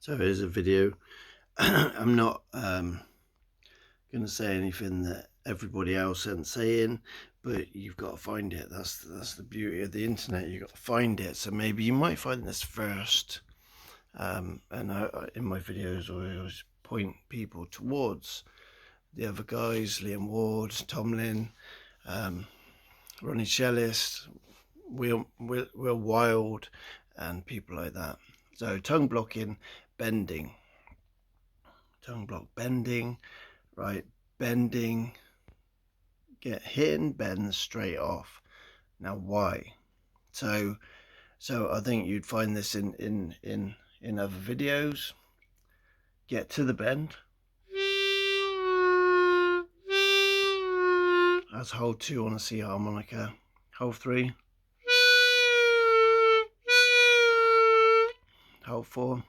So here's a video. I'm not going to say anything that everybody else isn't saying, but you've got to find it. That's the beauty of the internet. You've got to find it. So maybe you might find this first. And in my videos, I always point people towards the other guys: Liam Ward, Tomlin, Ronnie Cellist, Will Wild, and people like that. So tongue blocking, bending. Tongue block, bending, right, bending, get hit and bend straight off. Now why? So I think you'd find this in other videos. Get to the bend. That's hole 2 on a C harmonica. Hole 3. Hole 4.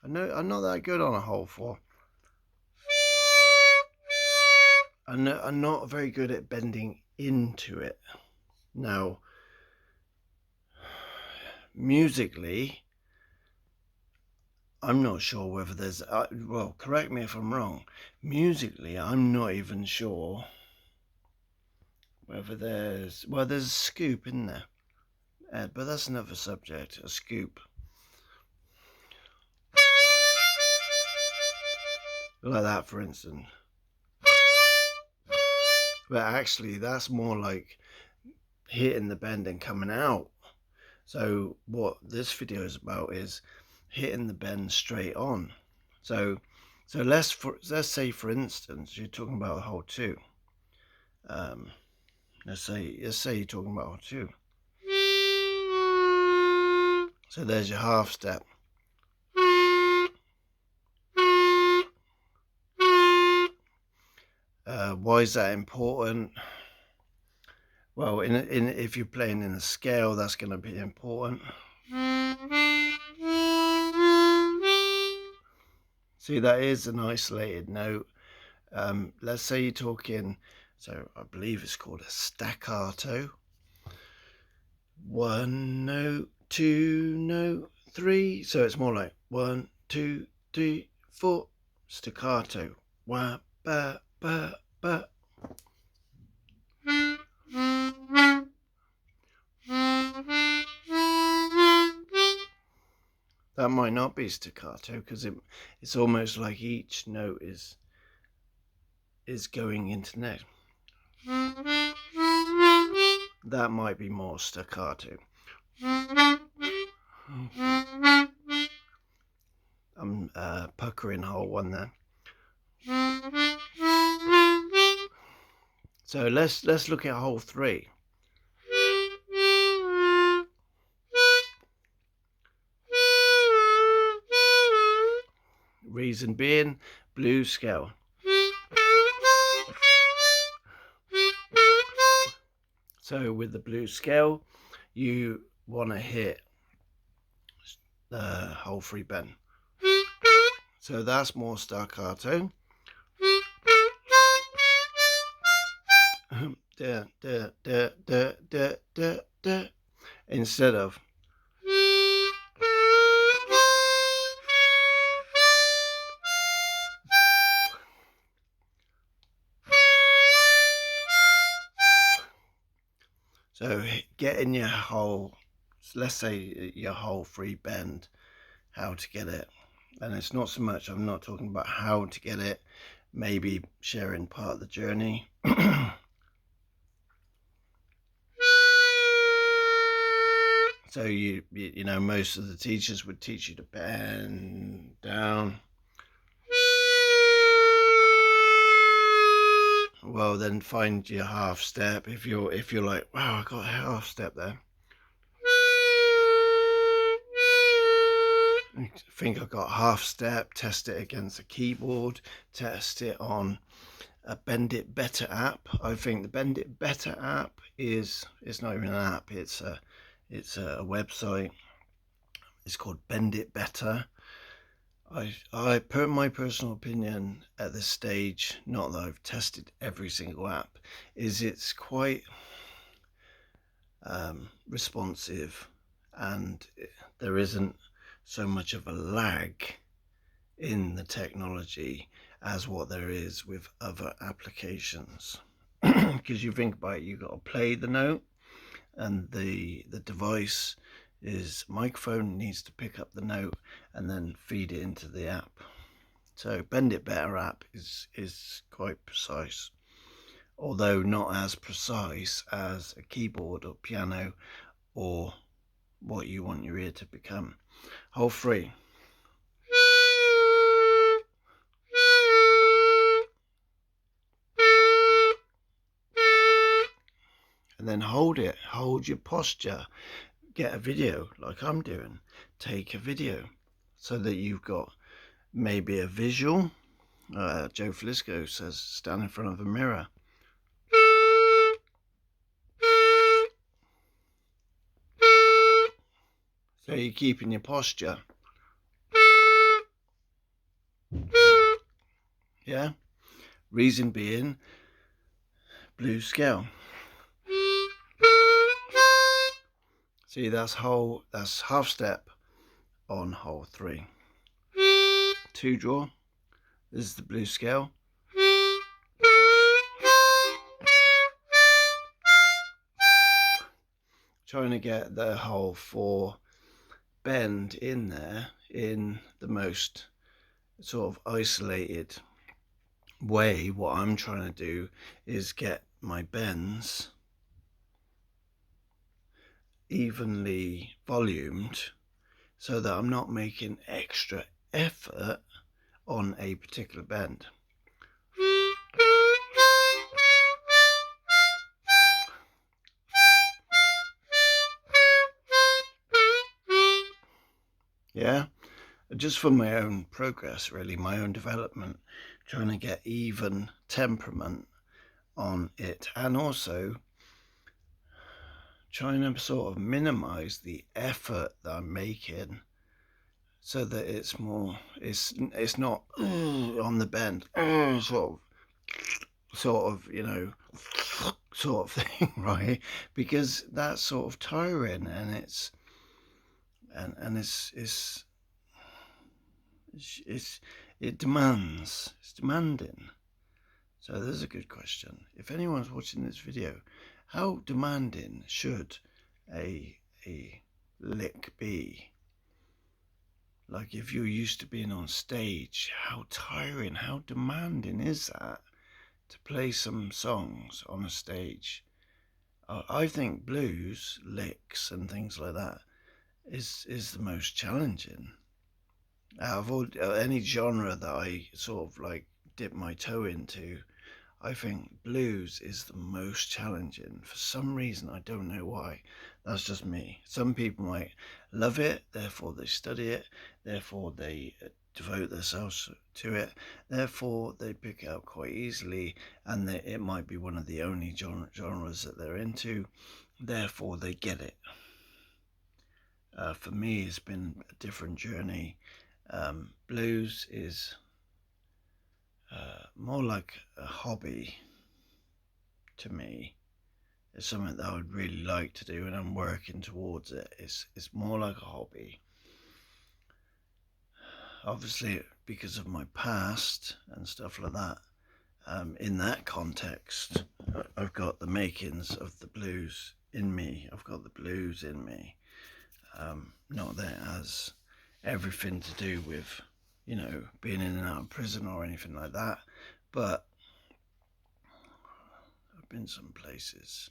I'm not that good on a hole 4. I'm not very good at bending into it. Now, musically, I'm not sure whether there's, well, correct me if I'm wrong. Musically, I'm not even sure whether there's a scoop in there. But that's another subject, a scoop. Like that, for instance. But actually, that's more like hitting the bend and coming out. So what this video is about is hitting the bend straight on. So let's say, for instance, you're talking about a hole 2. Let's say you're talking about hole 2. So there's your half step. Why is that important? Well, if you're playing in a scale, that's going to be important. See, that is an isolated note. Let's say you're talking, so I believe it's called a staccato. 1 note, 2 note, 3. So it's more like 1, 2, 3, 4. Staccato. Wah, ba, ba, ba. That might not be staccato because it's almost like each note is going into the next. That might be more staccato. I'm puckering hole 1 there. So let's look at hole 3. Reason being, blues scale. So with the blues scale, you want to hit the hole 3 bend. So that's more staccato. Da, da, da, da, da, da, da, instead of so getting your whole, let's say your whole 3 bend, how to get it. And it's not so much, I'm not talking about how to get it, maybe sharing part of the journey. So you know, most of the teachers would teach you to bend down. Well, then find your half step. If you're like, wow, I got a half step there. I think I got half step. Test it against a keyboard. Test it on a Bend It Better app. I think the Bend It Better app it's not even an app. It's a website. It's called Bend It Better. I put my personal opinion at this stage, not that I've tested every single app, is it's quite responsive and there isn't so much of a lag in the technology as what there is with other applications. Because you think about it, you've got to play the note, and the device is microphone needs to pick up the note and then feed it into the app. So Bend It Better app is quite precise, although not as precise as a keyboard or piano or what you want your ear to become. Hole 3. And then hold it, hold your posture, get a video like I'm doing, take a video so that you've got maybe a visual. Joe Flisco says stand in front of a mirror. So you're keeping your posture. Yeah? Reason being, blues scale. See, that's half step on hole 3. 2 draw. This is the blues scale. Trying to get the hole 4 bend in there in the most sort of isolated way. What I'm trying to do is get my bends evenly volumed so that I'm not making extra effort on a particular bend. Yeah, just for my own progress, really, my own development, trying to get even temperament on it, and also trying to sort of minimize the effort that I'm making so that it's more, it's not on the bend, sort of, you know, sort of thing, right? Because that's sort of tiring, and it's it's demanding. So there's a good question. If anyone's watching this video, how demanding should a lick be? Like, if you're used to being on stage, how tiring, how demanding is that to play some songs on a stage? I think blues licks and things like that is the most challenging out of all any genre that I sort of like dip my toe into. I think blues is the most challenging for some reason. I don't know why. That's just me. Some people might love it, therefore they study it, therefore they devote themselves to it, therefore they pick it up quite easily, and it might be one of the only genres that they're into, therefore they get it. For me, it's been a different journey. Blues is more like a hobby to me. It's something that I would really like to do, and I'm working towards it. It's more like a hobby. Obviously, because of my past and stuff like that, in that context, I've got the makings of the blues in me. I've got the blues in me. Not that it has everything to do with, you know, being in and out of prison or anything like that, but I've been some places.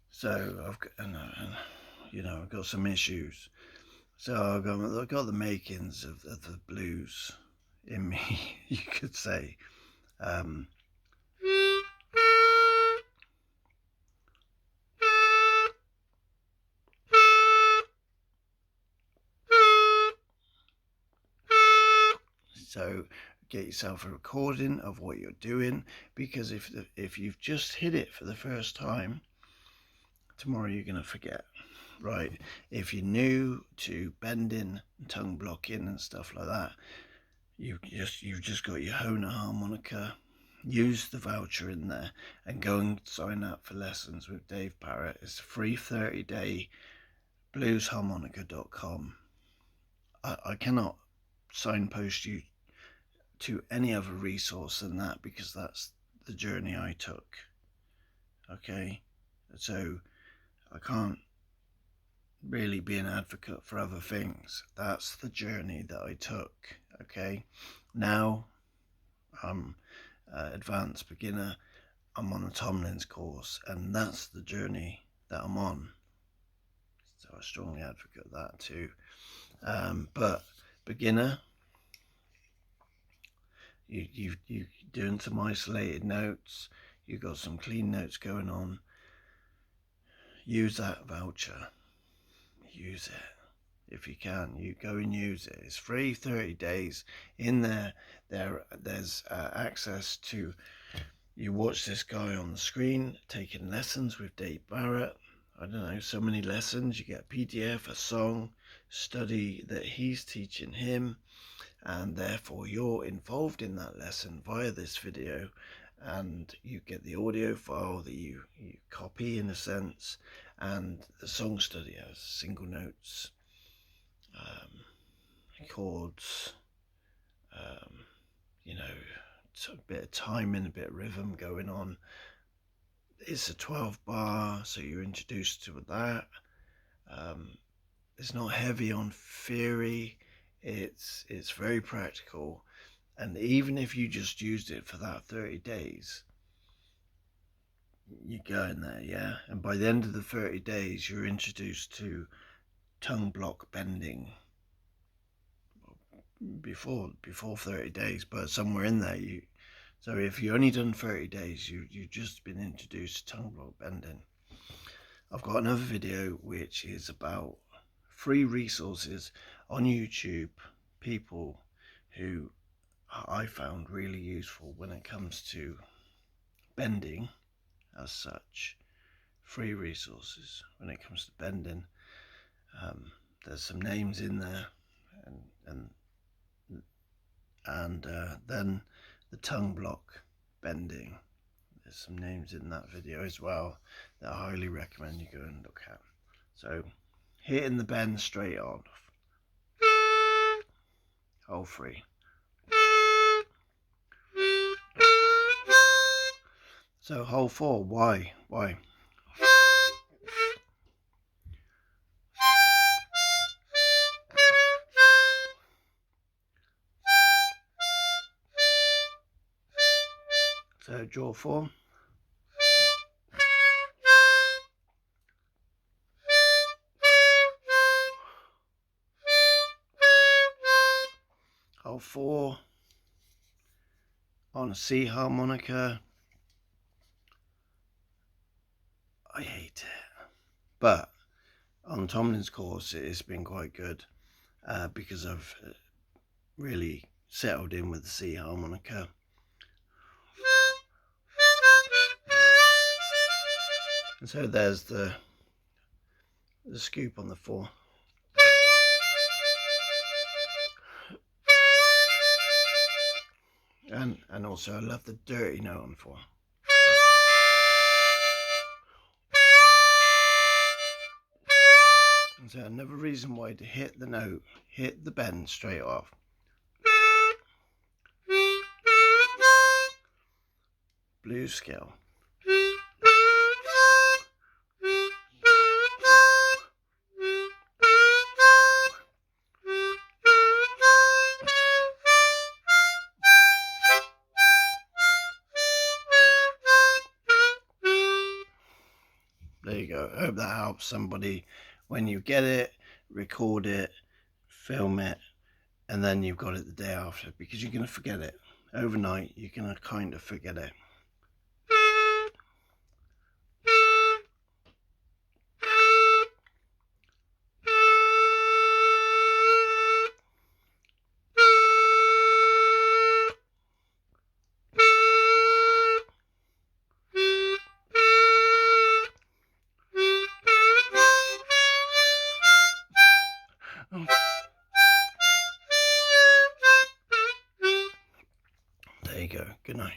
So I've got, you know, I've got some issues. So I've got the makings of the blues in me, you could say. So get yourself a recording of what you're doing, because if you've just hit it for the first time, tomorrow you're going to forget, right? If you're new to bending, tongue blocking and stuff like that, you've just got your Hohner harmonica. Use the voucher in there and go and sign up for lessons with Dave Parrott. It's a free 30-day bluesharmonica.com. I cannot signpost you to any other resource than that, because that's the journey I took. Okay, so I can't really be an advocate for other things. That's the journey that I took. Okay, now I'm advanced beginner. I'm on the Tomlin's course, and that's the journey that I'm on. So I strongly advocate that too. But beginner, you doing some isolated notes, you got some clean notes going on. Use that voucher. Use it if you can. You go and use it. It's free, 30 days. In there, there's access to. You watch this guy on the screen taking lessons with Dave Barrett. I don't know, so many lessons. You get a PDF, a song, study that he's teaching him, and therefore you're involved in that lesson via this video, and you get the audio file that you copy in a sense, and the song study has single notes, chords, you know, a bit of timing, a bit of rhythm going on. It's a 12 bar, so you're introduced to that. It's not heavy on theory. It's very practical, and even if you just used it for that 30 days, you go in there, yeah, and by the end of the 30 days you're introduced to tongue block bending. Before 30 days, but somewhere in there so if you only done 30 days, you've just been introduced to tongue block bending. I've got another video which is about free resources on YouTube, people who I found really useful when it comes to bending as such. Free resources when it comes to bending. There's some names in there, and then the tongue block bending. There's some names in that video as well that I highly recommend you go and look at. So hitting the bend straight off, hole 3. So hole 4, why? So jaw 4. Hole 4 on a C harmonica. I hate it, but on Tomlin's course it's been quite good, because I've really settled in with the C harmonica. And so there's the scoop on the 4. And also I love the dirty note on 4. And so another reason why to hit the note, hit the bend straight off. Blues scale. There you go. I hope that helps somebody. When you get it, record it, film it, and then you've got it the day after, because you're going to forget it. Overnight, you're going to kind of forget it. There you go. Good night.